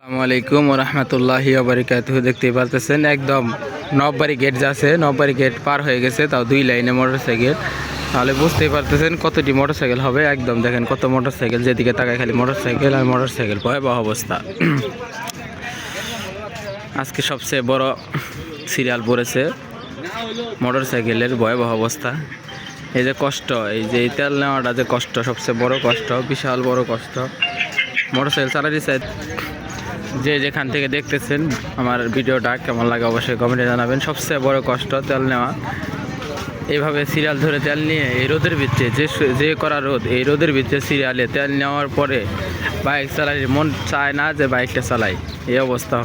আসসালামু আলাইকুম রহমতুল্লাহি বারিকাতুহু। দেখতেই পারতেছেন একদম নববাড়ি গেট যাচ্ছে, নববাড়ি গেট পার হয়ে গেছে, তাও দুই লাইনে মোটরসাইকেল। তাহলে বুঝতেই পারতেছেন কতটি মোটরসাইকেল হবে। একদম দেখেন কত মোটরসাইকেল, যেদিকে তাকায় খালি মোটরসাইকেল আর মোটরসাইকেল, ভয়াবহ অবস্থা। আজকে সবচেয়ে বড় সিরিয়াল পড়েছে মোটরসাইকেলের, ভয়াবহ অবস্থা। এই যে কষ্ট, এই যে তেল নেওয়াটা যে কষ্ট, সবচেয়ে বড় কষ্ট, বিশাল বড় কষ্ট। মোটরসাইকেল চালাতে চাই, যে যেখান থেকে দেখতেছেন আমার ভিডিওটা কেমন লাগে অবশ্যই কমেন্টে জানাবেন। সবচেয়ে বড় কষ্ট তেল নেওয়া, এইভাবে সিরিয়াল ধরে তেল নিয়ে এই রোদের ভিতরে, যে করা রোদ, এই রোদের ভিতরে সিরিয়ালে তেল নেওয়ার পরে বাইক চালাই মন চায় না যে বাইকটা চালাই। এই অবস্থা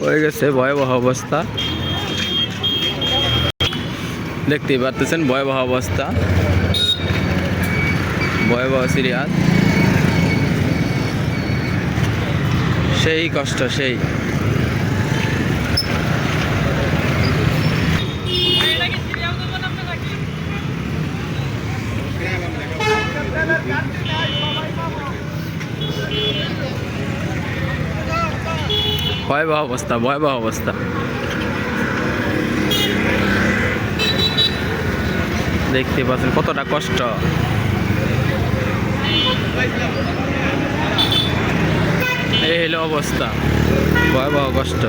হয়ে গেছে, ভয়াবহ অবস্থা। দেখতেই পারতেছেন ভয়াবহ অবস্থা, ভয়াবহ সিরিয়াল, সেই কষ্ট সেই। ভয়াবহ অবস্থা, ভয়াবহ অবস্থা। দেখতে পাচ্ছেন কতটা কষ্ট। এই হলো অবস্থা, ভয়াবহ কষ্ট।